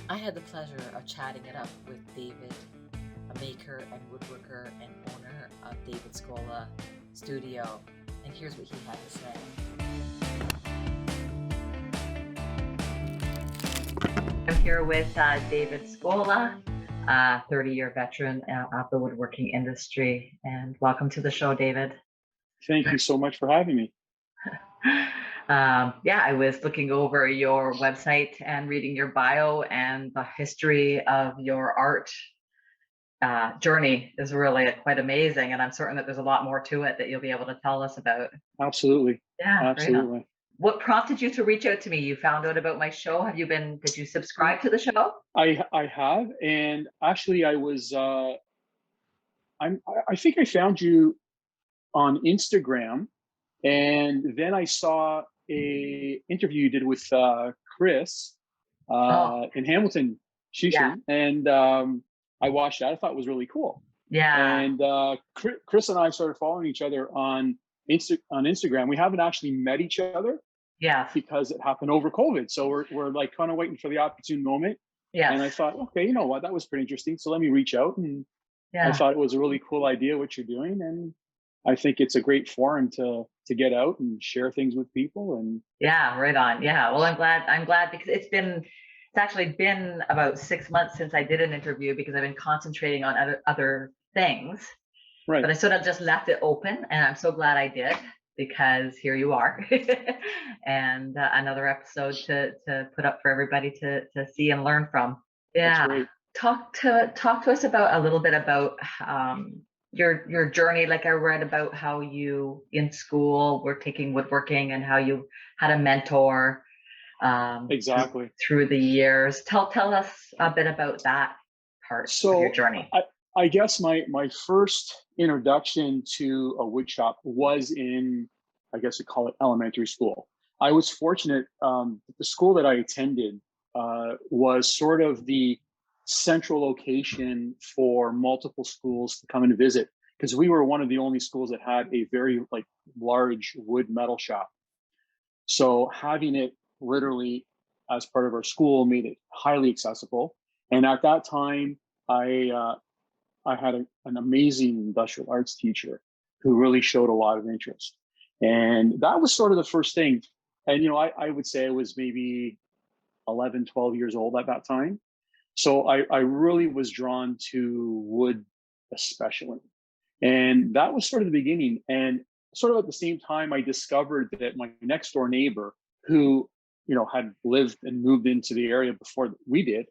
I had the pleasure of chatting it up with David, a maker and woodworker and owner of David Scola Studio. And here's what he had to say. I'm here with David Scola, a 30-year veteran of the woodworking industry. And welcome to the show, David. Thank you so much for having me. Yeah, I was looking over your website and reading your bio, and the history of your art journey is really quite amazing. And I'm certain that there's a lot more to it that you'll be able to tell us about. Absolutely. Yeah, absolutely. Right. What prompted you to reach out to me? You found out about my show. Did you subscribe to the show? I have, and actually I was I think I found you on Instagram, and then I saw a interview you did with Chris in Hamilton, Yeah. and I watched that. I thought it was really cool. Yeah. And Chris and I started following each other on Instagram. We haven't actually met each other, Yeah. because it happened over COVID. So we're like kind of waiting for the opportune moment. Yeah. And I thought, okay, you know what, that was pretty interesting. So let me reach out. And I thought it was a really cool idea what you're doing. And I think it's a great forum to get out and share things with people. And yeah, right on. Yeah. Well, I'm glad because it's actually been about 6 months since I did an interview because I've been concentrating on other things. Right. But I sort of just left it open, and I'm so glad I did, because here you are. And another episode to put up for everybody to see and learn from. Yeah. Talk to us about a little bit about your journey. Like I read about how you in school were taking woodworking and how you had a mentor exactly through the years. Tell us a bit about that part of your journey. I guess my first introduction to a wood shop was in, I guess you call it elementary school. I was fortunate. The school that I attended was sort of the central location for multiple schools to come and visit, because we were one of the only schools that had a very large wood metal shop. So having it literally as part of our school made it highly accessible. And at that time, I had an amazing industrial arts teacher who really showed a lot of interest. And that was sort of the first thing. And, I would say I was maybe 11, 12 years old at that time. So I really was drawn to wood, especially. And that was sort of the beginning. And sort of at the same time, I discovered that my next door neighbor, who, had lived and moved into the area before we did,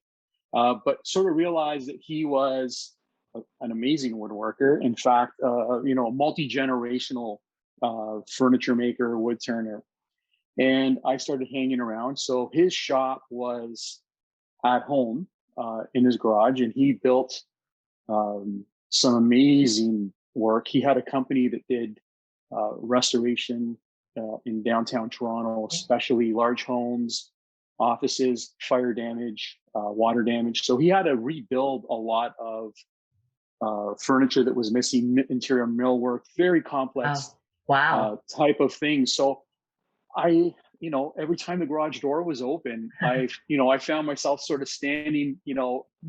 but sort of realized that he was an amazing woodworker. In fact, a multi-generational furniture maker, wood turner. And I started hanging around. So his shop was at home in his garage, and he built some amazing work. He had a company that did restoration in downtown Toronto, especially large homes, offices, fire damage, water damage. So he had to rebuild a lot of furniture that was missing, interior millwork, very complex type of thing. So every time the garage door was open, I found myself sort of standing,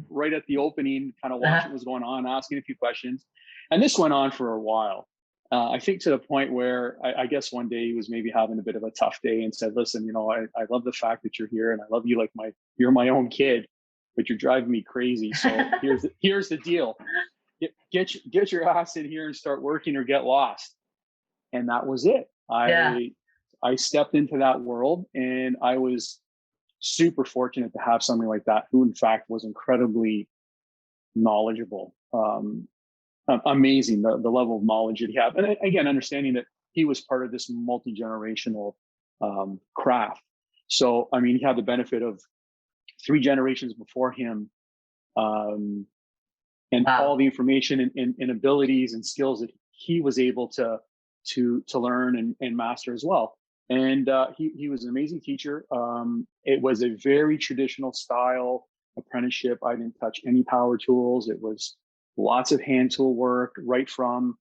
right at the opening, kind of watching what was going on, asking a few questions. And this went on for a while. I think to the point where I guess one day he was maybe having a bit of a tough day and said, listen, I love the fact that you're here and I love you like you're my own kid, but you're driving me crazy. So here's the deal. Get your ass in here and start working or get lost. And that was it. I stepped into that world, and I was super fortunate to have somebody like that who in fact was incredibly knowledgeable. Amazing, the level of knowledge that he had. And again, understanding that he was part of this multi-generational craft. So, I mean, he had the benefit of 3 generations before him, and all the information and abilities and skills that he was able to learn and master as well. And he was an amazing teacher. It was a very traditional style apprenticeship. I didn't touch any power tools. It was lots of hand tool work, right from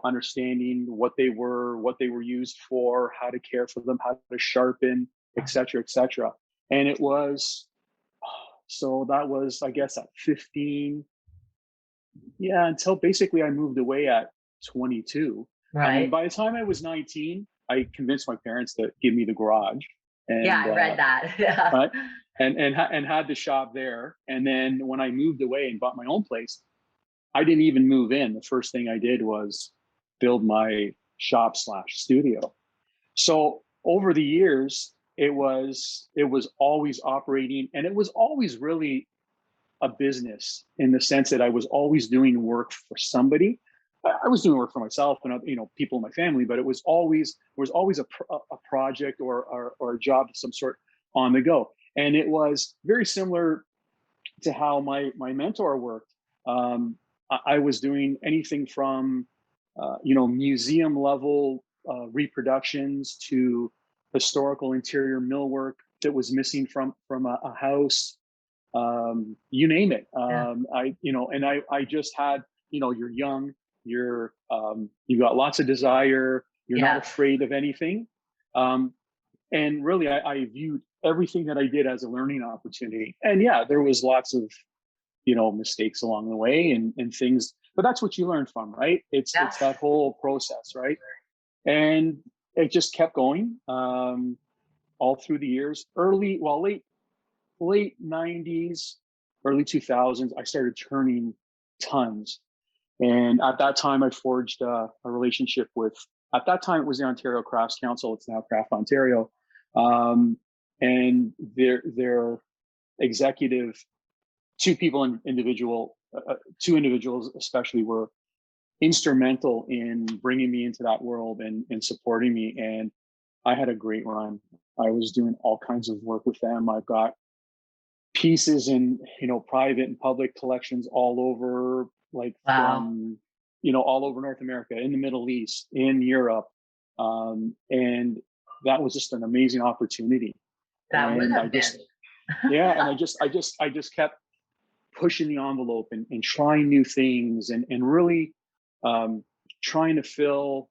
understanding what they were used for, how to care for them, how to sharpen, et cetera, et cetera. And it was So that was, I guess, at 15. Yeah, until basically I moved away at 22. I mean, Right. by the time I was 19, I convinced my parents to give me the garage, Yeah, and I read that. Yeah. right, and had the shop there. And then when I moved away and bought my own place, I didn't even move in. The first thing I did was build my shop slash studio. So over the years, it was always operating, and it was always really a business in the sense that I was always doing work for somebody. I was doing work for myself and people in my family, but it was always a project or a job of some sort on the go, and it was very similar to how my mentor worked. I was doing anything from museum level reproductions to historical interior millwork that was missing from a house, you name it. Yeah. I just had, you're young, you got lots of desire, you're not Yeah. afraid of anything. And really, I viewed everything that I did as a learning opportunity. And yeah, there was lots of, mistakes along the way and things, but that's what you learn from, right? It's Yeah. that whole process, right? And it just kept going, all through the years. Late 90s, early 2000s, I started turning tons. And at that time, I forged a relationship with, at that time, it was the Ontario Crafts Council. It's now Craft Ontario. And their executive, two individuals especially, were instrumental in bringing me into that world and supporting me. And I had a great run. I was doing all kinds of work with them. I've got pieces in private and public collections all over, like Wow. from all over North America, in the Middle East, in Europe, and that was just an amazing opportunity. That would And I have been. just yeah, and I just kept pushing the envelope and trying new things and really trying to fill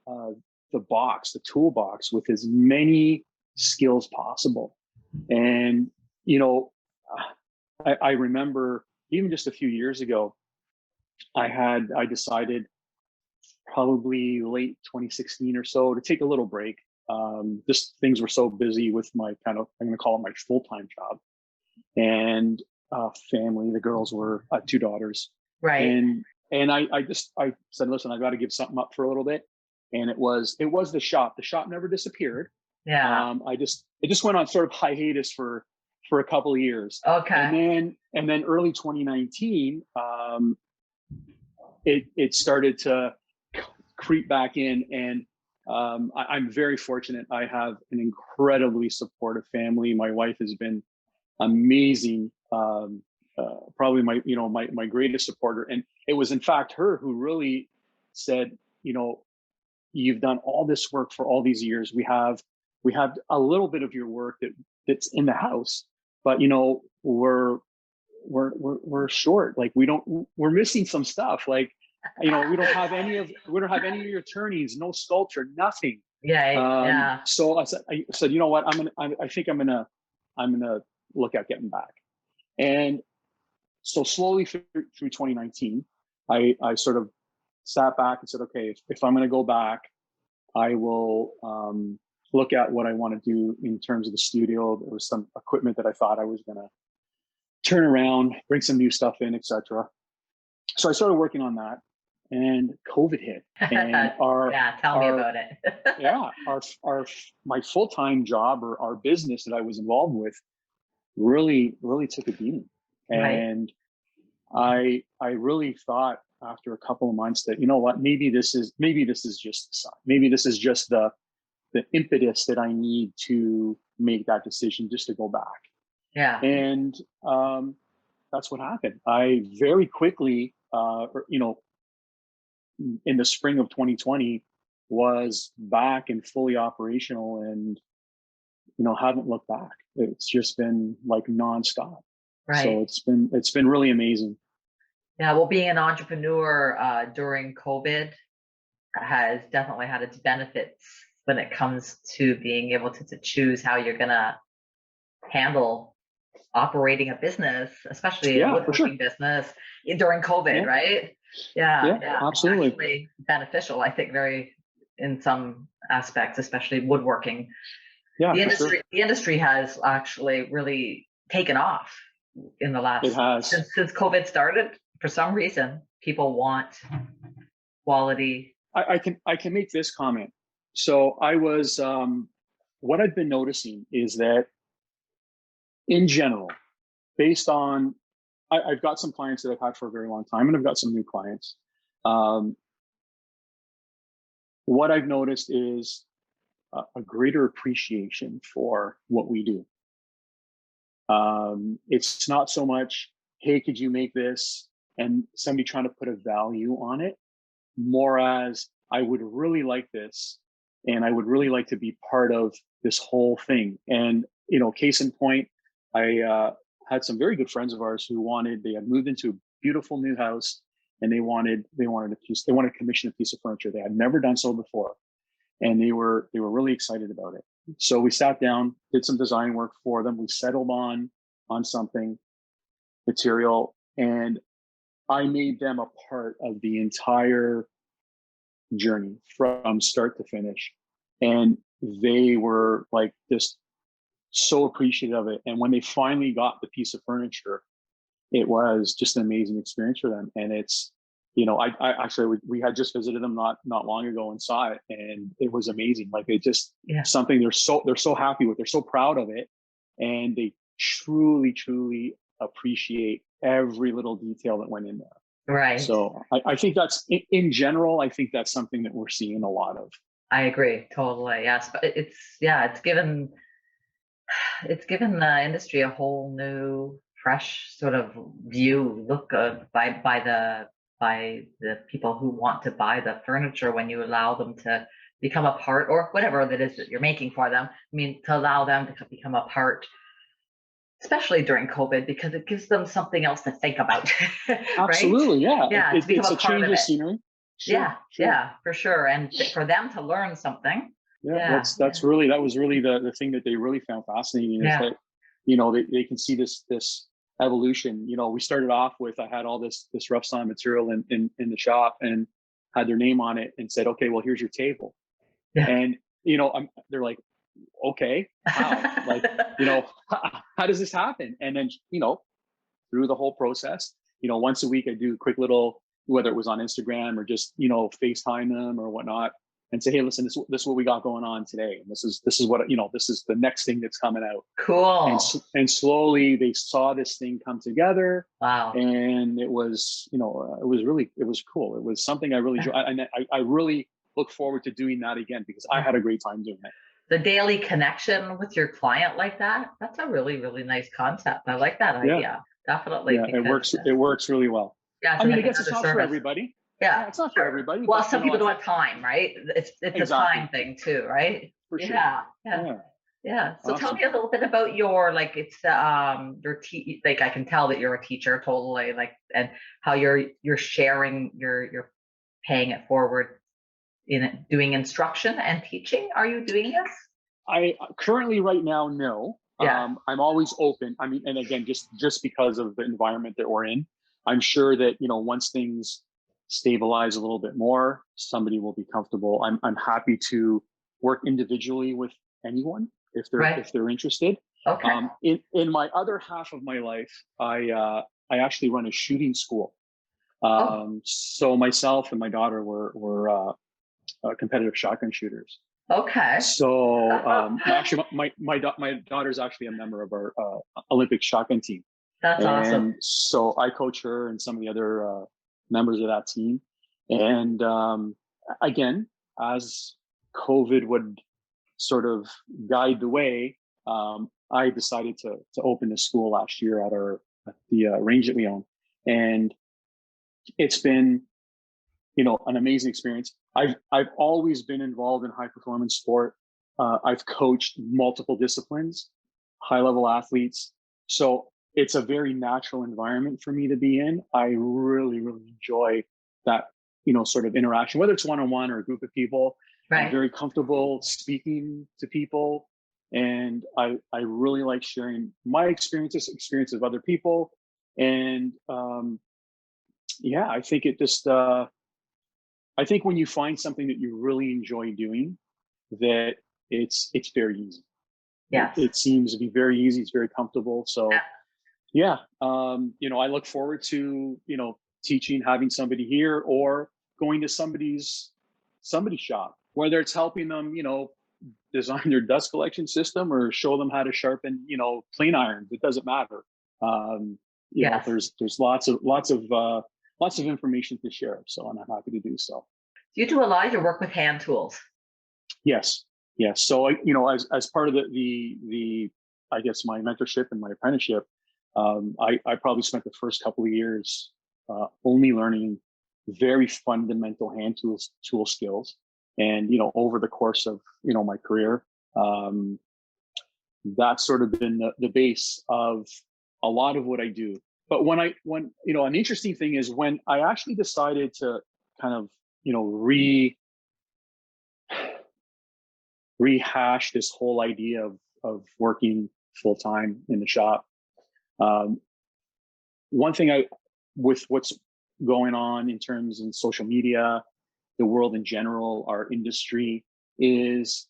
the toolbox with as many skills possible. And I remember even just a few years ago, I decided probably late 2016 or so to take a little break. Just things were so busy with my I'm going to call it my full-time job and family. The girls were two daughters, Right. and I said, listen, I got to give something up for a little bit. And it was the shop. The shop never disappeared. Yeah. It just went on sort of hiatus for a couple of years. Okay. And then early 2019, it started to creep back in. And I'm very fortunate. I have an incredibly supportive family. My wife has been amazing. Probably my greatest supporter. And it was in fact her who really said, you've done all this work for all these years. We have a little bit of your work that's in the house, but we're short. Like we're missing some stuff. Like, we don't have any of your turnings, no sculpture, nothing. Yeah. So I said, you know what, I think I'm gonna look at getting back. And so slowly through 2019, I sort of sat back and said, okay, if I'm going to go back, I will look at what I want to do in terms of the studio. There was some equipment that I thought I was going to turn around, bring some new stuff in, etc. So I started working on that, and COVID hit, and yeah, tell me about it. My full-time job, or our business that I was involved with, really took a beating. Right. And I really thought after a couple of months that, you know what, maybe this is just the sign. Maybe this is just the impetus that I need to make that decision, just to go back. Yeah. And that's what happened. I very quickly, in the spring of 2020, was back and fully operational, and haven't looked back. It's just been like nonstop. Right. So it's been really amazing. Yeah. Well, being an entrepreneur during COVID has definitely had its benefits when it comes to being able to choose how you're going to handle operating a business, especially a Yeah, for sure. woodworking business during COVID, Yeah, right? Yeah, yeah, yeah. It's absolutely. actually beneficial, I think, very in some aspects, especially woodworking. Yeah, The for sure. industry has actually really taken off in the It last has. since COVID started. For some reason, people want quality. I can make this comment. So I was what I've been noticing is that in general, based on I've got some clients that I've had for a very long time, and I've got some new clients. Um, what I've noticed is a greater appreciation for what we do. It's not so much, hey, could you make this? And somebody trying to put a value on it, more as I would really like this, and I would really like to be part of this whole thing. And, case in point, I had some very good friends of ours they had moved into a beautiful new house, and they wanted to commission a piece of furniture. They had never done so before. And they were really excited about it. So we sat down, did some design work for them. We settled on something material, and I made them a part of the entire journey from start to finish. And they were like just so appreciative of it. And when they finally got the piece of furniture, it was just an amazing experience for them. And it's, I actually, we had just visited them not long ago and saw it, and it was amazing. Like, it just something they're so happy with. They're so proud of it, and they truly appreciate every little detail that went in there. Right. So I think that's in general. I think that's something that we're seeing a lot of. I agree totally. Yes, but it's given the industry a whole new, fresh sort of look by the people who want to buy the furniture when you allow them to become a part, or whatever that is that you're making for them. I mean, to allow them to become a part, especially during COVID, because it gives them something else to think about. Right? Absolutely, yeah. Yeah, to become it's a a part change of of it. scenery. Yeah, for sure, and for them to learn something. Yeah, that was really the thing that they really found fascinating, is that they can see this evolution. We started off with, I had all this rough sawn material in the shop, and had their name on it, and said, okay, well, here's your table. And they're like, okay, how? Like, how does this happen? And then through the whole process, once a week I do a quick little, whether it was on Instagram or just FaceTime them or whatnot, and say, hey, listen, this is what we got going on today, and this is what this is the next thing that's coming out. Cool. And slowly they saw this thing come together. Wow. And it was it was cool. It was something I really enjoy, and I really look forward to doing that again, because I had a great time doing it. The daily connection with your client like that's a really, really nice concept. I like that idea. Definitely. Yeah, it works really well. Yeah, I mean, I guess it's not for everybody. Yeah, it's not for everybody. Well, some people don't have time, right? It's a time thing too, right? For sure. Yeah. So Awesome. Tell me a little bit about your, like, it's like, I can tell that you're a teacher, totally, like, and how you're sharing, you're paying it forward in doing instruction and teaching. Are you doing this? I currently, right now, no. Yeah. I'm always open. I mean, and again, just because of the environment that we're in, I'm sure that once things stabilize a little bit more, somebody will be comfortable. I'm happy to work individually with anyone if they're interested. Okay. In my other half of my life, I actually run a shooting school. So myself and my daughter were competitive shotgun shooters. Okay. So actually, my daughter's actually a member of our Olympic shotgun team. That's awesome. And so I coach her and some of the other members of that team. And again, as COVID would sort of guide the way, I decided to open the school last year at the range that we own, and it's been an amazing experience. I've always been involved in high performance sport. I've coached multiple disciplines, high level athletes. So it's a very natural environment for me to be in. I really enjoy that, sort of interaction, whether it's one-on-one or a group of people. Right. I'm very comfortable speaking to people, And I really like sharing my experiences of other people. And yeah, I think it just, I think when you find something that you really enjoy doing, that it's very easy. Yes. It seems to be very easy. It's very comfortable. So Yeah. yeah, you know, I look forward to, you know, teaching, having somebody here, or going to somebody's shop, whether it's helping them, you know, design their dust collection system or show them how to sharpen, you know, plane irons. It doesn't matter. You know, Yes. there's lots of information to share. So I'm happy to do so. You do a lot of your work with hand tools. Yes. Yes. So you know, as part of the I guess my mentorship and my apprenticeship, I probably spent the first couple of years only learning very fundamental hand tool skills. And, you know, over the course of, you know, my career, that's sort of been the base of a lot of what I do. But when you know, an interesting thing is when I actually decided to kind of, you know, rehash this whole idea of working full time in the shop. One thing with what's going on in terms in social media, the world in general, our industry, is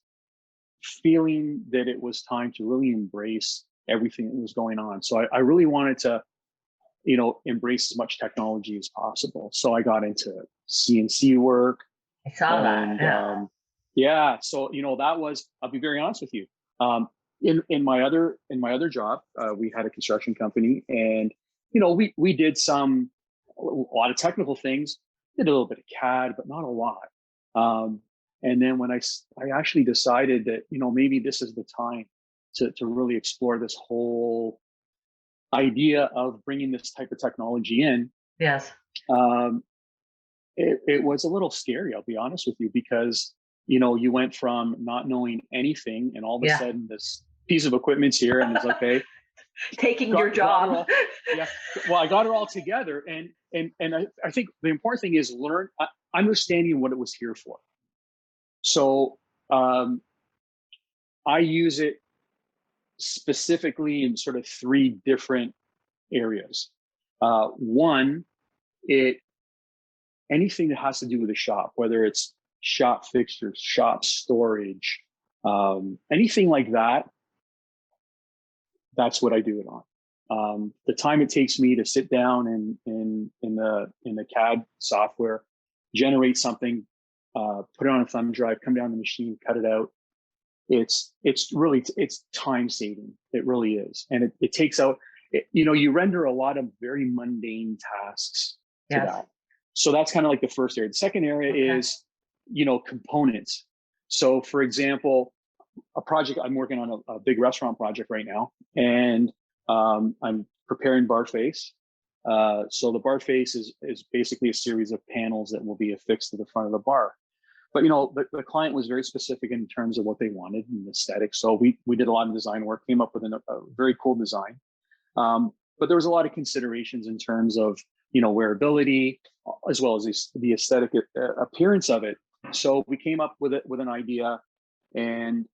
feeling that it was time to really embrace everything that was going on. So I really wanted to, you know, embrace as much technology as possible. So I got into CNC work. I saw that. Yeah. Yeah. So, you know, that was, I'll be very honest with you. In my other job, we had a construction company, and, you know, we did a lot of technical things, did a little bit of CAD, but not a lot. And then when I actually decided that, you know, maybe this is the time to really explore this whole idea of bringing this type of technology in. Yes. It was a little scary, I'll be honest with you, because, you know, you went from not knowing anything, and all of a sudden this piece of equipment's here, and it's like, hey, taking your job. Yeah. Well, I got it all together, and I think the important thing is understanding what it was here for. So I use it specifically in sort of three different areas. One, anything that has to do with a shop, whether it's shop fixtures, shop storage, anything like that, that's what I do it on. The time it takes me to sit down in the CAD software, generate something, put it on a thumb drive, come down the machine, cut it out. It's time saving. It really is. And it takes out, you know, you render a lot of very mundane tasks to that. So that's kind of like the first area. The second area is, you know, components. So for example, a project, I'm working on a big restaurant project right now, and I'm preparing bar face. So the bar face is basically a series of panels that will be affixed to the front of the bar. But, you know, the client was very specific in terms of what they wanted and aesthetic. So we did a lot of design work, came up with a very cool design. But there was a lot of considerations in terms of, you know, wearability, as well as the aesthetic appearance of it. So we came up with an idea, and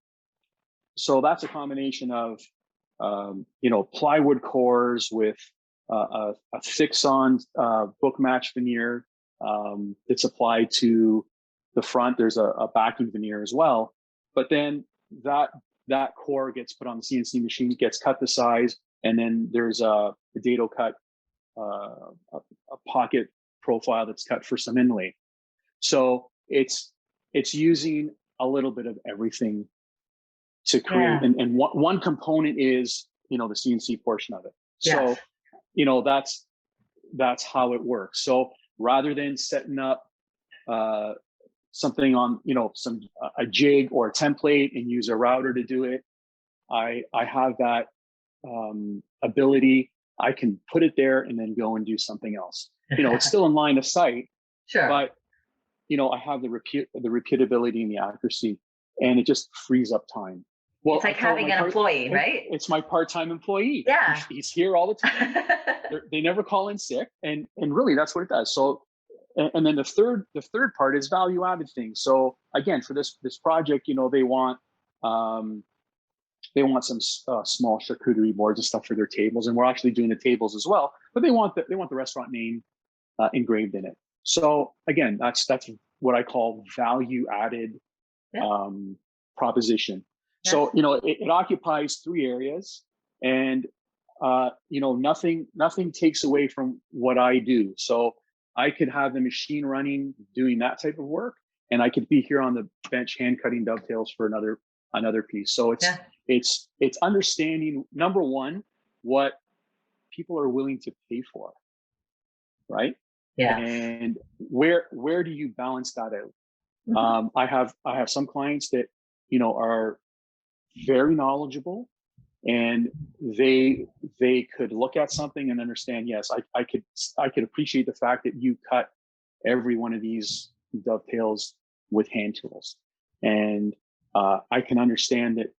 so that's a combination of, you know, plywood cores with a fix-on book match veneer that's applied to the front. There's a backing veneer as well, but then that core gets put on the CNC machine, gets cut to size, and then there's a dado cut, a pocket profile that's cut for some inlay. So it's using a little bit of everything to create, and one component is, you know, the CNC portion of it. So, you know, that's how it works. So rather than setting up something on, you know, a jig or a template and use a router to do it, I have that ability. I can put it there and then go and do something else. You know, it's still in line of sight, but, you know, I have the repeatability and the accuracy, and it just frees up time. Well, it's like having an employee, right? It's my part-time employee. Yeah. He's here all the time. They never call in sick, and really that's what it does. So, and then the third part is value-added things. So again, for this project, you know, they want they want some small charcuterie boards and stuff for their tables, and we're actually doing the tables as well. But they want the restaurant name engraved in it. So again, that's what I call value added proposition. Yeah. So it occupies 3 areas, and nothing takes away from what I do. So I could have the machine running doing that type of work, and I could be here on the bench hand cutting dovetails for another piece. So it's understanding, number one, what people are willing to pay for, right? Yeah. And where do you balance that out? Mm-hmm. I have some clients that are very knowledgeable, and they could look at something and understand, yes, I could appreciate the fact that you cut every one of these dovetails with hand tools, and I can understand that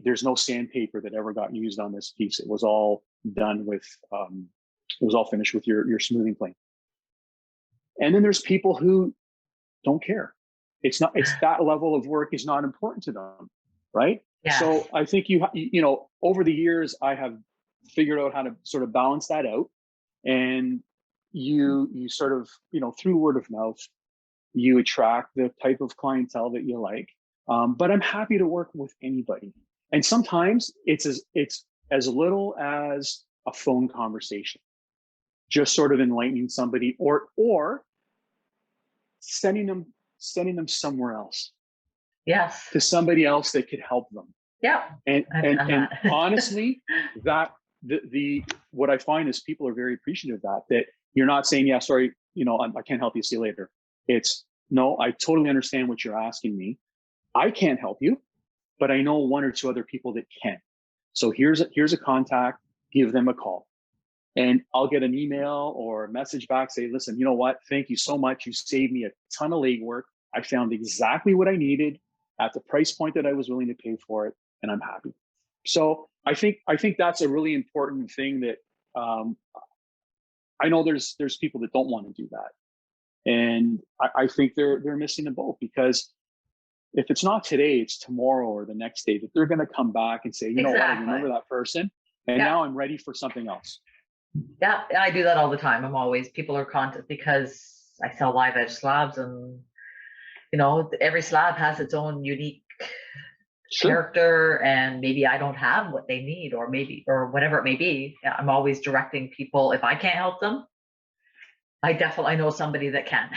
there's no sandpaper that ever got used on this piece. It was all done with it was all finished with your smoothing plane. And then there's people who don't care. It's that level of work is not important to them, right? Yeah. So I think over the years I have figured out how to sort of balance that out, and you sort of through word of mouth you attract the type of clientele that you like. But I'm happy to work with anybody, and sometimes it's as little as a phone conversation, just sort of enlightening somebody, or sending them somewhere else. Yes. To somebody else that could help them. Yeah. And honestly, that what I find is people are very appreciative of that you're not saying, yeah, sorry, I can't help you, see you later. It's, no, I totally understand what you're asking me. I can't help you, but I know 1 or 2 other people that can. So here's a contact, give them a call. And I'll get an email or a message back, say, listen, you know what? Thank you so much. You saved me a ton of legwork. I found exactly what I needed at the price point that I was willing to pay for it, and I'm happy. So I think that's a really important thing that I know there's people that don't want to do that. And I think they're missing the boat, because if it's not today, it's tomorrow or the next day that they're going to come back and say, you know what, I remember that person, and now I'm ready for something else. Yeah, I do that all the time. People are content, because I sell live edge slabs, and every slab has its own unique character, and maybe I don't have what they need, or whatever it may be. I'm always directing people. If I can't help them, I know somebody that can.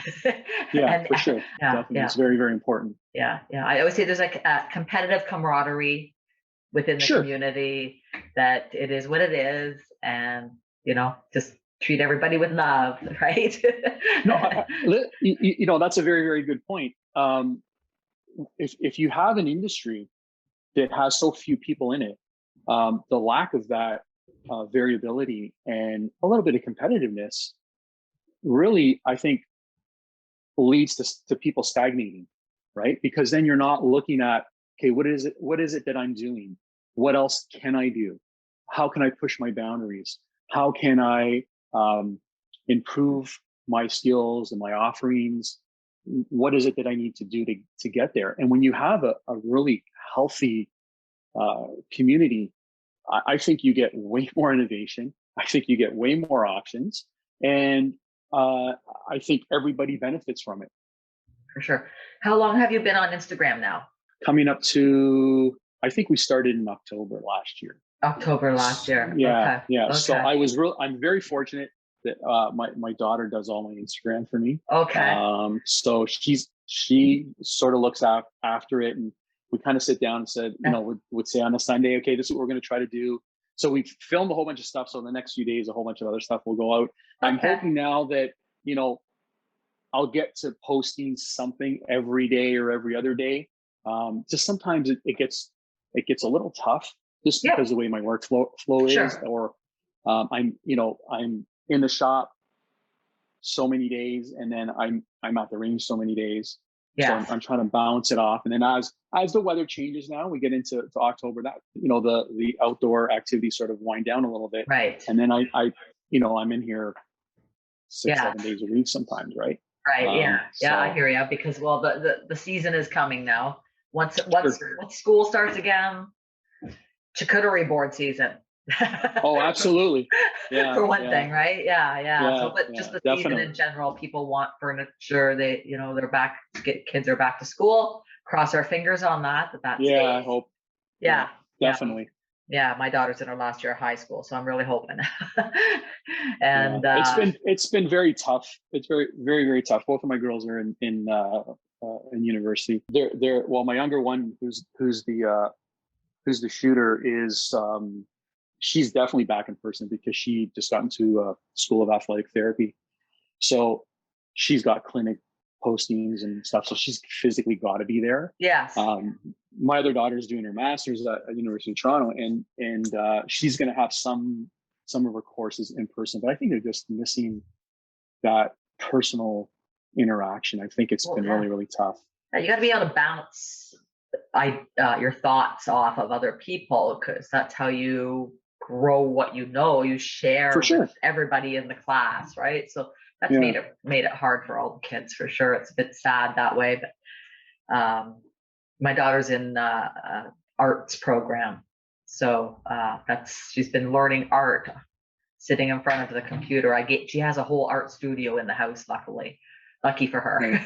Yeah, for sure. Yeah, definitely. It's very, very important. Yeah. I always say there's like a competitive camaraderie within the community, that it is what it is, and just treat everybody with love, right? No, that's a very, very good point. If you have an industry that has so few people in it, the lack of that variability and a little bit of competitiveness really, I think, leads to people stagnating, right? Because then you're not looking at, okay, what is it that I'm doing? What else can I do? How can I push my boundaries? How can I improve my skills and my offerings? What is it that I need to do to get there? And when you have a really healthy community, I think you get way more innovation. I think you get way more options, and I think everybody benefits from it. For sure. How long have you been on Instagram now? Coming up to, I think we started in October last year. Yeah. Okay. Yeah. Okay. So I'm very fortunate that my daughter does all my Instagram for me. Okay. So she sort of looks after it, and we kind of sit down and said, we'd say on a Sunday, okay, this is what we're going to try to do. So we filmed a whole bunch of stuff. So in the next few days, a whole bunch of other stuff will go out. Okay. I'm hoping now that, I'll get to posting something every day or every other day. Just sometimes it gets a little tough, just because of the way my workflow is, or I'm in the shop so many days, and then I'm at the range so many days. Yeah. So I'm trying to balance it off. And then as the weather changes now, we get into October, that the outdoor activities sort of wind down a little bit. Right. And then I'm in here 6-7 days a week sometimes, right? Right. I hear you, because the season is coming now. Once school starts again, charcuterie board season. Oh, absolutely. Yeah. For one thing, right? Yeah. So, but just the season definitely. in general, people want furniture. They, they're back, kids are back to school. Cross our fingers on that Yeah, stays. I hope. Yeah. Definitely. Yeah. My daughter's in her last year of high school, so I'm really hoping. And it's been very tough. It's very, very, very tough. Both of my girls are in university. Well, my younger one, who's the shooter, is she's definitely back in person because she just got into School of Athletic Therapy. So she's got clinic postings and stuff. So she's physically got to be there. Yes. My other daughter's doing her master's at University of Toronto, and she's going to have some of her courses in person. But I think they're just missing that personal interaction. I think it's been really, really tough. You got to be able to bounce your thoughts off of other people, because that's how you grow what you share with everybody in the class, right? So that's made it hard for all the kids, for sure. It's a bit sad that way, but my daughter's in arts program, so she's been learning art sitting in front of the computer. She has a whole art studio in the house, lucky for her.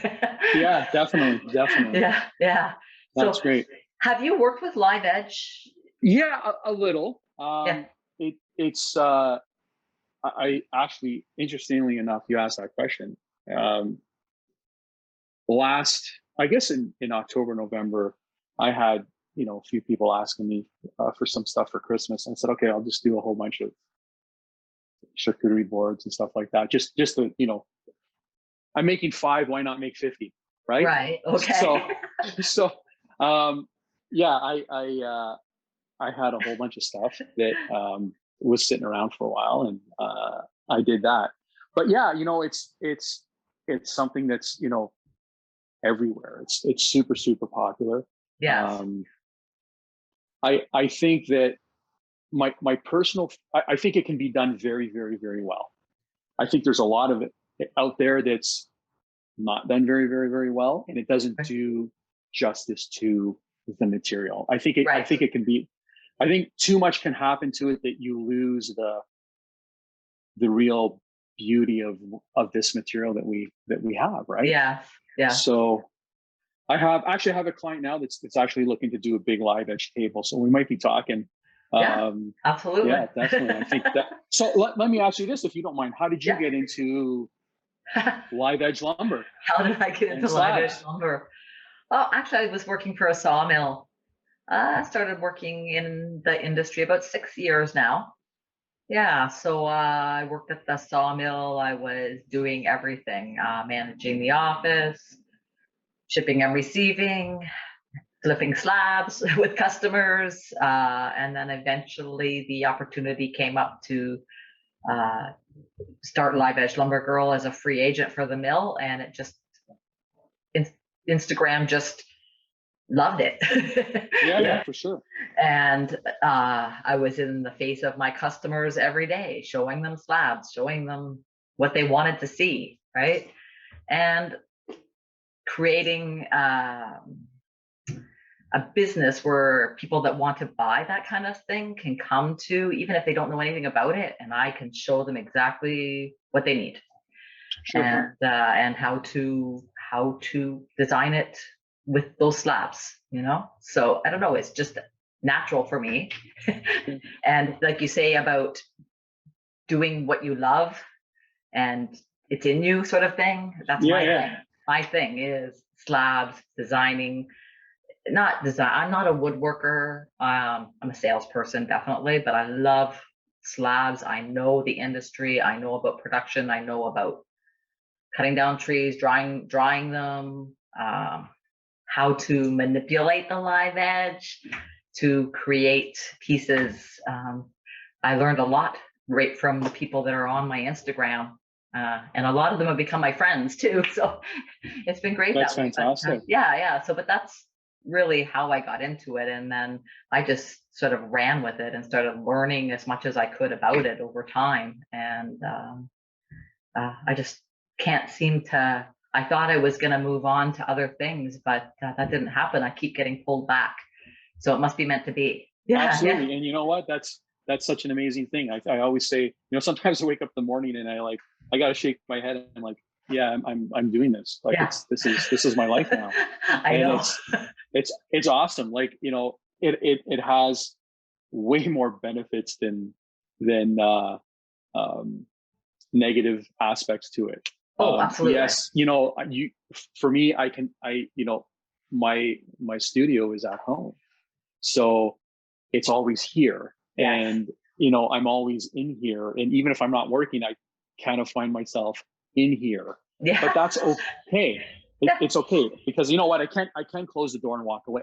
Yeah, definitely. Yeah. That's great. Have you worked with LiveEdge? Yeah, a little. It's I actually, interestingly enough, you asked that question. I guess in October, November, I had a few people asking me for some stuff for Christmas, and I said, okay, I'll just do a whole bunch of charcuterie boards and stuff like that. Just to, I'm making 5, why not make 50, right? Right. Okay. So yeah, I had a whole bunch of stuff that was sitting around for a while, and I did that. But yeah, it's something that's everywhere. It's super, super popular. Yes. I think that my personal, I think it can be done very, very, very well. I think there's a lot of it out there that's not done very, very, very well, and it doesn't do justice to the material. I think it can be. I think too much can happen to it that you lose the real beauty of this material that we have, right? Yeah. So I actually have a client now that's actually looking to do a big LiveEdge table. So we might be talking. Absolutely. Yeah, definitely. I think that. So let me ask you this, if you don't mind. How did you get into LiveEdge lumber? How did I get into LiveEdge lumber? Oh, actually, I was working for a sawmill. I started working in the industry about 6 years now. Yeah, so I worked at the sawmill. I was doing everything, managing the office, shipping and receiving, flipping slabs with customers, and then eventually the opportunity came up to start LiveEdgeLumberGirl as a free agent for the mill, and it just Instagram just loved it. Yeah, for sure. And I was in the face of my customers every day, showing them slabs, showing them what they wanted to see, right? And creating a business where people that want to buy that kind of thing can come to, even if they don't know anything about it, and I can show them exactly what they need. Sure. And how to design it with those slabs, So I don't know, it's just natural for me. And like you say about doing what you love and it's in you, sort of thing. That's my thing. My thing is slabs, designing. Not design. I'm not a woodworker. I'm a salesperson, definitely, but I love slabs. I know the industry. I know about production. I know about cutting down trees, drying them, how to manipulate the live edge to create pieces. I learned a lot right from the people that are on my Instagram. And a lot of them have become my friends too. So it's been great. That's fantastic. Yeah. So, but that's really how I got into it. And then I just sort of ran with it and started learning as much as I could about it over time. And I just can't seem to, I thought I was going to move on to other things, but that didn't happen. I keep getting pulled back. So it must be meant to be. Yeah, absolutely. yeah, And you know what? That's such an amazing thing. I always say, you know, sometimes I wake up in the morning and I got to shake my head. I'm like, yeah, I'm doing this. Like yeah. this is my life now. I And know. it's awesome. Like, you know, it has way more benefits than um, negative aspects to it. Oh, absolutely. Yes, you know, for me, you know, my studio is at home, so it's always here, Yes. and you know, I'm always in here, and even if I'm not working, I kind of find myself in here. But Yeah. that's okay. Yeah. It's okay because you know what, I can close the door and walk away,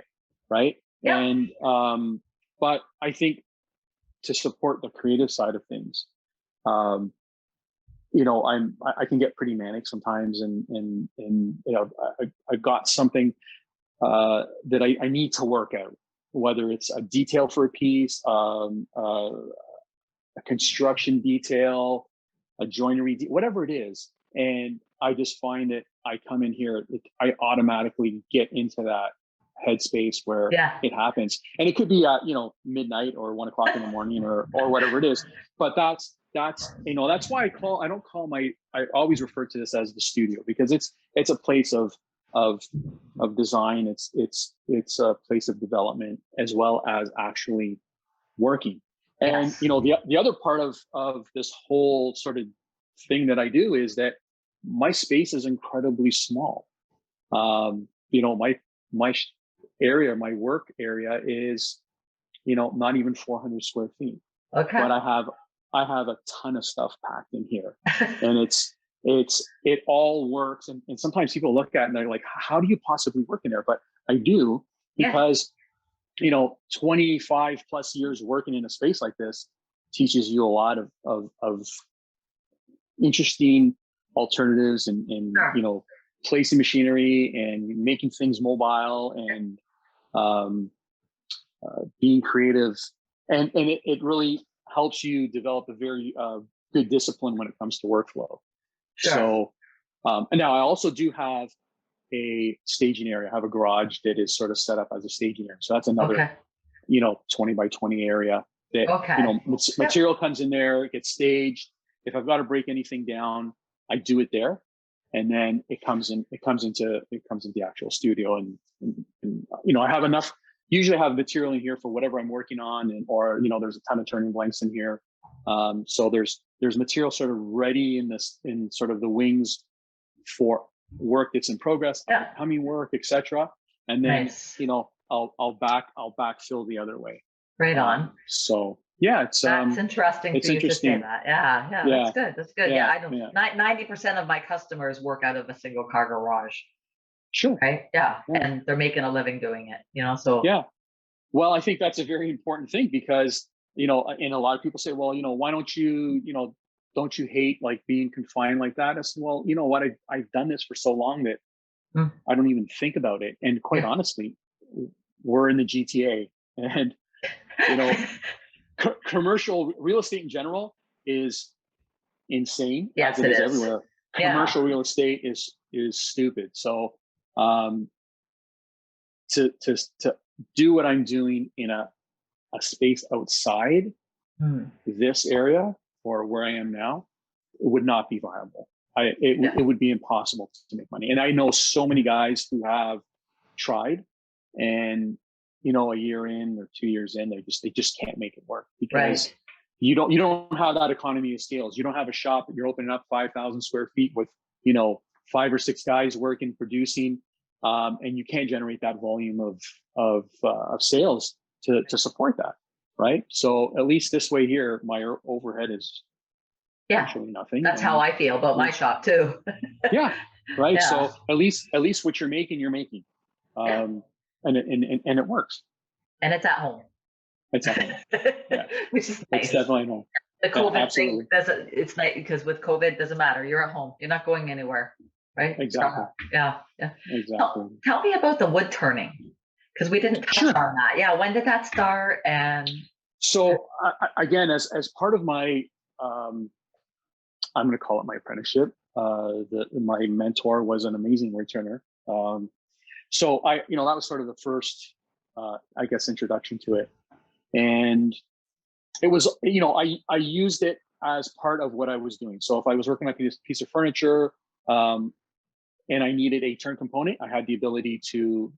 right? Yeah. And but I think to support the creative side of things, um, you know, I can get pretty manic sometimes, and you know, I've got something that I need to work out, whether it's a detail for a piece, a construction detail, a joinery, whatever it is. And I just find that I come in here, I automatically get into that headspace where Yeah. it happens. And it could be at, you know, midnight or 1 o'clock in the morning or whatever it is. But that's, you know, that's why I don't call I always refer to this as the studio, because it's a place of, of design. It's a place of development as well as actually working. And Yes. you know, the other part of this whole sort of thing that I do is that my space is incredibly small. You know, my area, my work area is, you know, not even 400 square feet, Okay. but I have a ton of stuff packed in here, and it all works. And sometimes people look at it and they're like, how do you possibly work in there? But I do, Yeah. because you know, 25 plus years working in a space like this teaches you a lot of interesting alternatives, and you Sure. know, placing machinery and making things mobile, and um, being creative, and it really helps you develop a very good discipline when it comes to workflow. Sure. So, and now I also do have a staging area. I have a garage that is sort of set up as a staging area. So that's another, Okay. you know, 20 by 20 area that, you Okay. know, material comes in there, it gets staged. If I've got to break anything down, I do it there. And then it comes into the actual studio, and you know, I have enough, usually I have material in here for whatever I'm working on, and, or, you know, there's a ton of turning blanks in here. So there's material sort of ready in sort of the wings for work that's in progress, Yeah. upcoming work, etc. And then, Nice. you know, I'll backfill the other way. Right on. So yeah, That's interesting it's for you to say interesting. that. Yeah. Yeah. Yeah, That's good. That's good. Yeah. yeah, I don't, yeah. 90% of my customers work out of a single car garage. Sure. Right. Yeah. Yeah, And they're making a living doing it, you know, so yeah. Well, I think that's a very important thing, because, you know, and a lot of people say, well, you know, why don't you, you know, don't you hate like being confined like that? I said, well, you know what, I've done this for so long that mm, I don't even think about it. And quite yeah. honestly, we're in the GTA, and you know, commercial real estate in general is insane, as Yes, it it is is. everywhere. Yeah. Commercial real estate is stupid. So um, to do what I'm doing in a space outside Mm, this area or where I am now, it would not be viable. yeah. It would be impossible to make money. And I know so many guys who have tried, and you know, a year in or 2 years in, they just can't make it work, Right. because you don't have that economy of scales. You don't have a shop that you're opening up 5,000 square feet with, you know, 5 or 6 guys working, producing, and you can't generate that volume of sales to support that, right? So at least this way here, my overhead is Yeah. virtually nothing, That's how I feel about my and shop too. yeah, right. Yeah. So at least what you're making, Yeah. um, and it works. And it's at home. It's at home. Yeah, Which is it's nice. definitely home. The Yeah, COVID thing absolutely. doesn't, it's nice because with COVID, it doesn't matter. You're at home. You're not going anywhere. Right? You're at Exactly. home. Yeah. Yeah. Exactly. Tell me about the wood turning, because we didn't touch Sure. on that. Yeah. When did that start? And So again, as part of my, I'm going to call it my apprenticeship. My mentor was an amazing wood turner. So you know, that was sort of the first, I guess, introduction to it. And it was, you know, I used it as part of what I was doing. So if I was working on a piece of furniture, and I needed a turn component, I had the ability to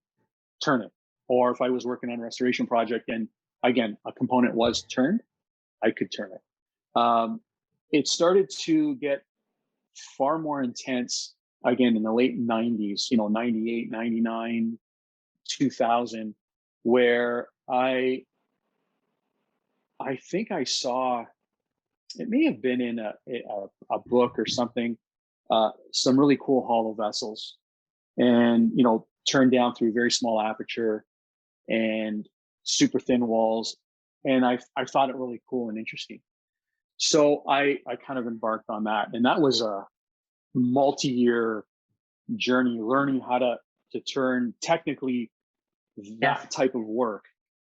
turn it. Or if I was working on a restoration project and again, a component was turned, I could turn it. It started to get far more intense again in the late 90s, you know, 98, 99, 2000, where I think I saw, it may have been in a book or something, some really cool hollow vessels, and you know, turned down through very small aperture and super thin walls, and I thought it really cool and interesting. So I kind of embarked on that, and that was a multi-year journey learning how to turn technically that type of work,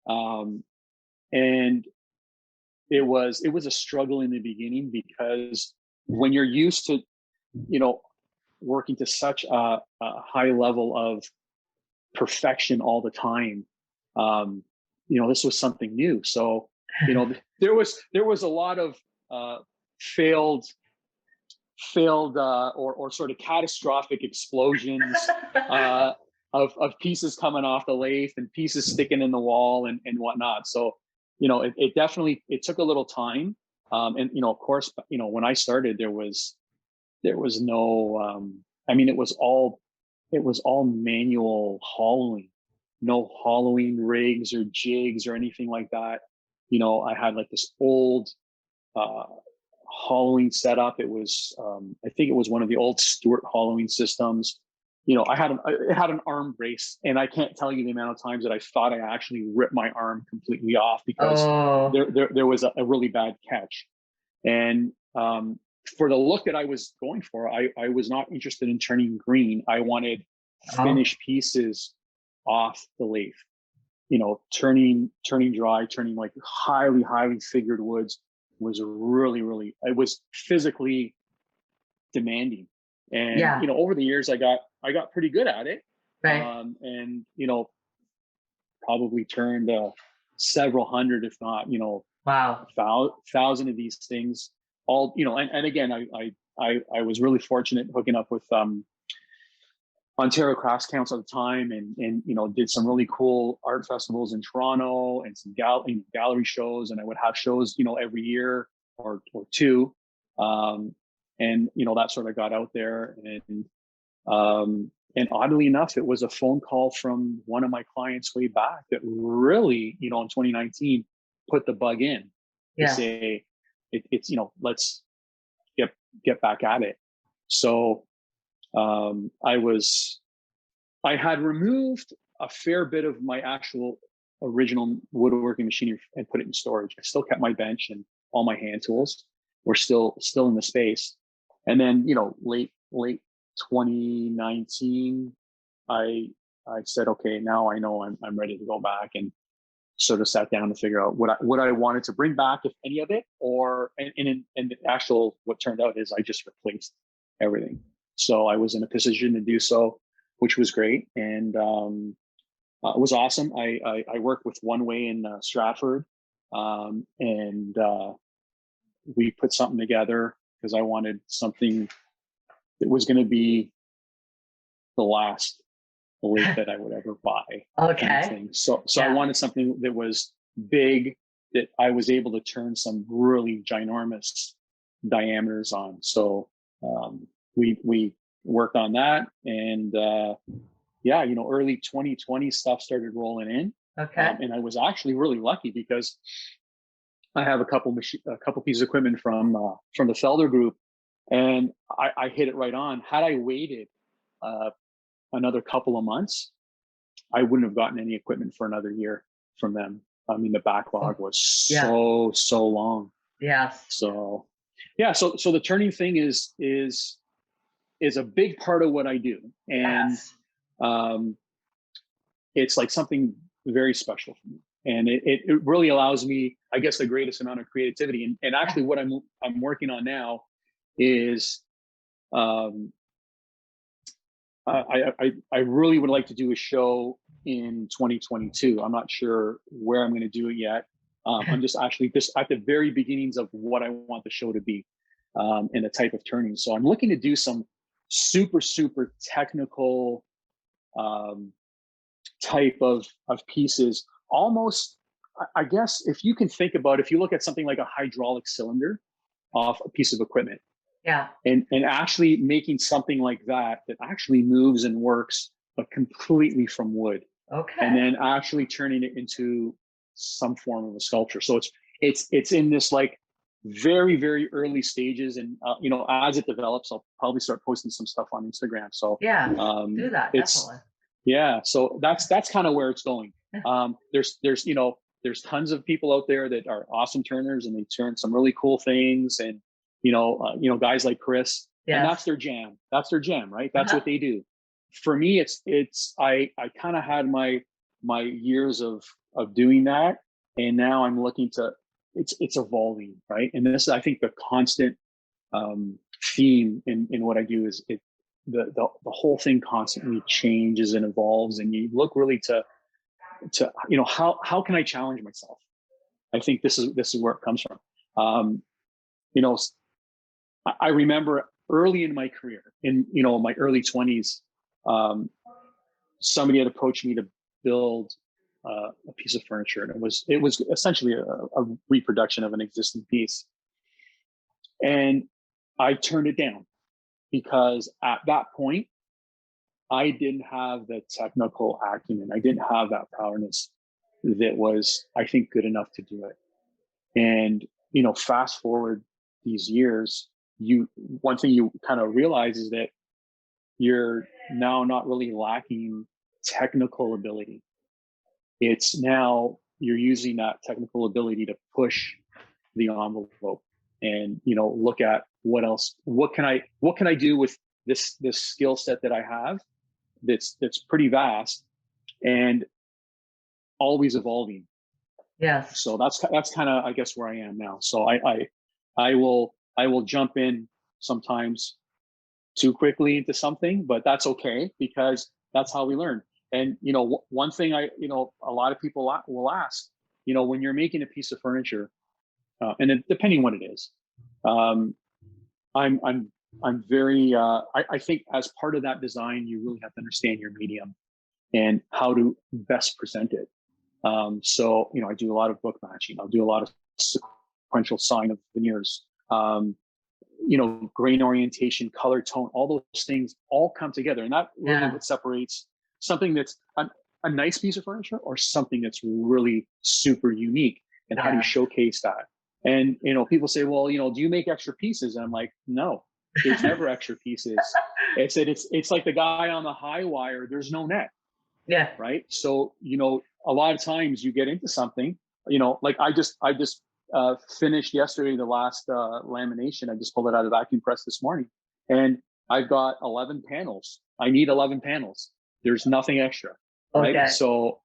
and it was a struggle in the beginning, because when you're used to, you know, working to such a high level of perfection all the time, you know, this was something new. So, you know, there was a lot of failed or sort of catastrophic explosions of pieces coming off the lathe and pieces sticking in the wall and whatnot. So, you know, it definitely, it took a little time. And, you know, of course, you know, when I started, there was no, I mean, it was all manual hollowing, no hollowing rigs or jigs or anything like that. You know, I had like this old hollowing setup. It was, I think it was one of the old Stewart hollowing systems. You know, it had an arm brace, and I can't tell you the amount of times that I thought I actually ripped my arm completely off because there was a really bad catch. And for the look that I was going for, I was not interested in turning green. I wanted finished pieces off the lathe. You know, turning dry, turning like highly figured woods was really, it was physically demanding. And you know, over the years, I got pretty good at it. Right. And you know, probably turned several hundred, if not, you know, thousand of these things. All, you know, and again, I was really fortunate hooking up with Ontario Crafts Council at the time, and you know, did some really cool art festivals in Toronto and some gallery shows, and I would have shows, you know, every year or two, and you know, that sort of got out there, and oddly enough, it was a phone call from one of my clients way back that really, you know, in 2019 put the bug in to say it's, you know, let's get back at it. So I had removed a fair bit of my actual original woodworking machinery and put it in storage. I still kept my bench, and all my hand tools were still in the space. And then, you know, late 2019, I said, okay, now I know I'm ready to go back, and sort of sat down to figure out what I wanted to bring back, if any of it, and the actual, what turned out is I just replaced everything. So I was in a position to do so, which was great. And it was awesome. I worked with One Way in Stratford, and we put something together because I wanted something that was going to be the last lathe that I would ever buy. Okay. Kind of thing. So I wanted something that was big, that I was able to turn some really ginormous diameters on. So we worked on that, and yeah, you know, early 2020 stuff started rolling in. Okay. And I was actually really lucky because I have a couple pieces of equipment from the Felder Group, and I hit it right on. Had I waited another couple of months, I wouldn't have gotten any equipment for another year from them. I mean, the backlog was so long. Yes. So yeah, so the turning thing is a big part of what I do, and it's like something very special for me, and it really allows me, I guess, the greatest amount of creativity. And actually, what I'm working on now is I really would like to do a show in 2022. I'm not sure where I'm going to do it yet. I'm just actually just at the very beginnings of what I want the show to be, and the type of turning. So I'm looking to do some super, super technical type of pieces. Almost, I guess, if you can think about, if you look at something like a hydraulic cylinder off a piece of equipment, Yeah. and actually making something like that actually moves and works, but completely from wood. Okay. And then actually turning it into some form of a sculpture. So it's in this like very, very early stages, and as it develops, I'll probably start posting some stuff on Instagram. So yeah, do that, definitely. Yeah, so that's kind of where it's going. There's tons of people out there that are awesome turners, and they turn some really cool things, and guys like Chris, and that's their jam. That's their jam, right? That's what they do. For me, I kind of had my years of doing that, and now I'm looking to it's evolving, right? And this, I think, the constant theme in what I do is the whole thing constantly changes and evolves, and you look really to how can I challenge myself? I think this is where it comes from. I remember early in my career, in my early 20s, somebody had approached me to build a piece of furniture, and it was essentially a reproduction of an existing piece, and I turned it down because at that point I didn't have the technical acumen. I didn't have that prowess that was, I think, good enough to do it. And fast forward these years, one thing you kind of realize is that you're now not really lacking technical ability. It's now you're using that technical ability to push the envelope and look at what can I do with this skill set that I have that's pretty vast and always evolving. Yes. So that's kind of, I guess, where I am now. So I will jump in sometimes too quickly into something, but that's okay, because that's how we learn. And one thing a lot of people will ask, when you're making a piece of furniture, and then depending what it is, I'm very I think as part of that design, you really have to understand your medium and how to best present it. So I do a lot of book matching. I'll do a lot of sequential sign of veneers. Grain orientation, color tone, all those things all come together, and that really what separates something that's a nice piece of furniture or something that's really super unique. And how do you showcase that? And people say, well, do you make extra pieces? And I'm like, no, there's never extra pieces. It's like the guy on the high wire. There's no net. Yeah. Right. So a lot of times you get into something. Like I just finished yesterday the last lamination. I just pulled it out of the vacuum press this morning, and I've got 11 panels. I need 11 panels. There's nothing extra. Right. Okay. So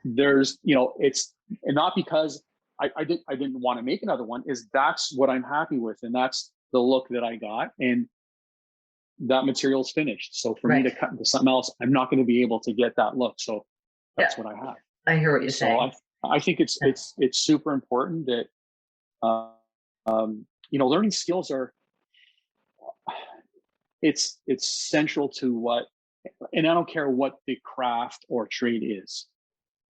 there's it's, and not because I didn't want to make another one, is that's what I'm happy with, and that's the look that I got, and that material's finished. So for me to cut into something else, I'm not going to be able to get that look. So that's what I have. I hear what you're saying. I think it's super important that learning skills are it's central to what, and I don't care what the craft or trade is,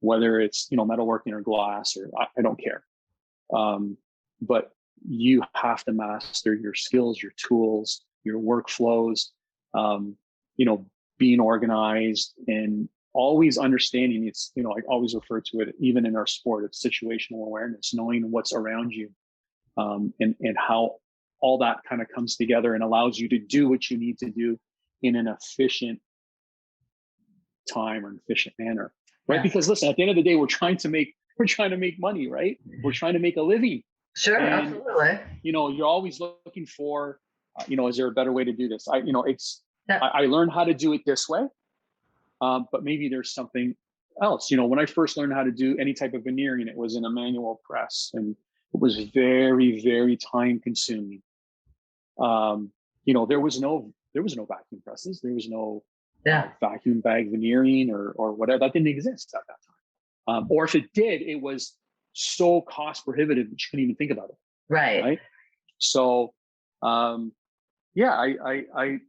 whether it's metalworking or glass, or I don't care. But you have to master your skills, your tools, your workflows, being organized, and always understanding. It's, I always refer to it, even in our sport, it's situational awareness, knowing what's around you, and how all that kind of comes together and allows you to do what you need to do in an efficient time or an efficient manner. Right. Yeah. Because listen, at the end of the day, we're trying to make money, right? We're trying to make a living. Sure. And, absolutely. You're always looking for, is there a better way to do this? I learned how to do it this way. But maybe there's something else. When I first learned how to do any type of veneering, it was in a manual press, and it was very, very time consuming. There was no vacuum presses. There was no vacuum bag veneering or whatever. That didn't exist at that time. Or if it did, it was so cost prohibitive that you couldn't even think about it. Right. Right. So, yeah,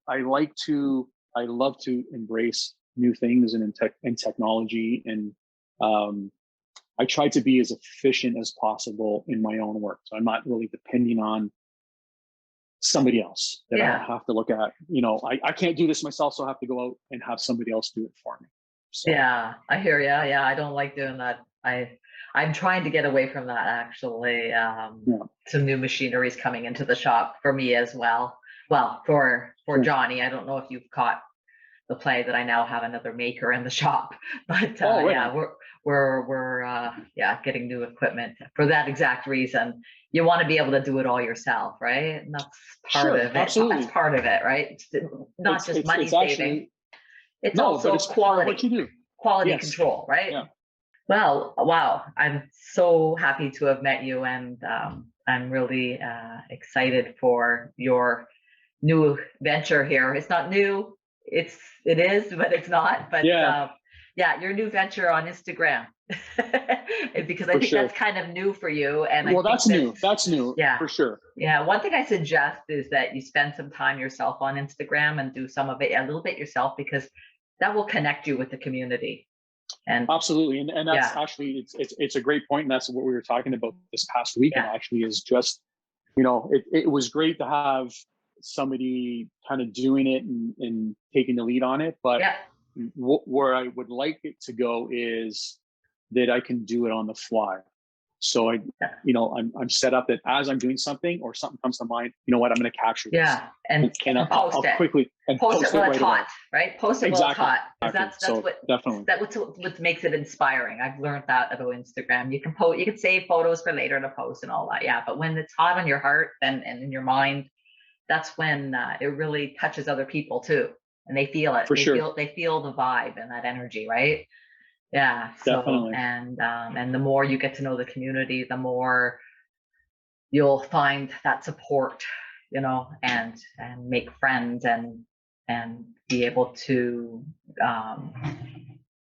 I love to embrace new things and in technology, and I try to be as efficient as possible in my own work. So I'm not really depending on somebody else that I have to look at. I can't do this myself, so I have to go out and have somebody else do it for me. So. Yeah, I hear you. Yeah, I don't like doing that. I'm trying to get away from that, actually. Some new machinery is coming into the shop for me as well. Well, for Johnny, I don't know if you've caught the play that I now have another maker in the shop, but yeah, we're getting new equipment for that exact reason. You want to be able to do it all yourself, right? And that's part of it. Absolutely. That's part of it, right? It's not just money saving. It's also quality. What you do. Quality control, right? Yeah. Well, wow. I'm so happy to have met you, and I'm really excited for your new venture here. It's not new. It is, but it's not. But your new venture on Instagram, because I think that's kind of new for you. And that's new. That's new. Yeah, for sure. Yeah. One thing I suggest is that you spend some time yourself on Instagram and do some of it a little bit yourself, because that will connect you with the community. And absolutely, and that's actually it's a great point, and that's what we were talking about this past weekend. Actually, is just it was great to have somebody kind of doing it and taking the lead on it. But where I would like it to go is that I can do it on the fly. So I'm set up that as I'm doing something or something comes to mind, you know what, I'm going to capture this. Yeah, and post I'll it quickly and post it while it's right hot, away. right? Post it while it's hot. That's so what definitely what makes it inspiring. I've learned that about Instagram. You can save photos for later to post and all that. Yeah, but when it's hot on your heart and in your mind, that's when it really touches other people too, and they feel it. They feel the vibe and that energy, right? Yeah. So, definitely. And the more you get to know the community, the more you'll find that support, and make friends and be able to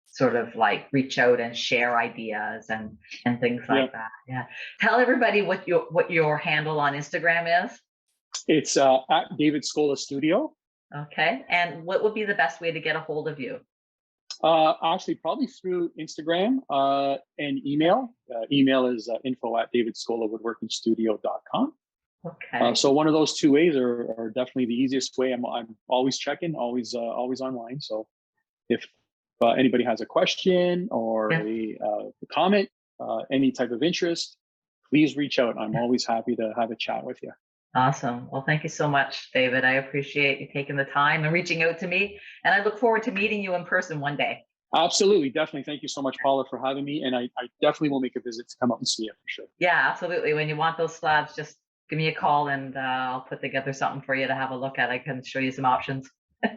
sort of like reach out and share ideas and things like that. Yeah. Tell everybody what your handle on Instagram is. It's at David Scola Studio. Okay. And what would be the best way to get a hold of you? Actually, probably through Instagram and email. Email is info@davidscolawoodworkingstudio.com. Okay. So one of those two ways are definitely the easiest way. I'm always checking, always online. So if anybody has a question or a comment, any type of interest, please reach out. I'm always happy to have a chat with you. Awesome. Well, thank you so much, David. I appreciate you taking the time and reaching out to me. And I look forward to meeting you in person one day. Absolutely. Definitely. Thank you so much, Paula, for having me. And I definitely will make a visit to come up and see you for sure. Yeah, absolutely. When you want those slabs, just give me a call and I'll put together something for you to have a look at. I can show you some options. Okay.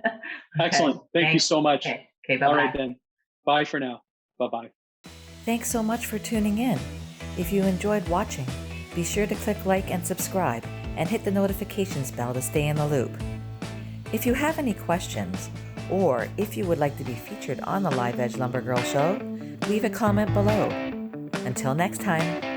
Excellent. Thank you so much. Okay, bye-bye. All right, then. Bye for now. Bye-bye. Thanks so much for tuning in. If you enjoyed watching, be sure to click like and subscribe and hit the notifications bell to stay in the loop. If you have any questions, or if you would like to be featured on the Live Edge Lumber Girl show, leave a comment below. Until next time.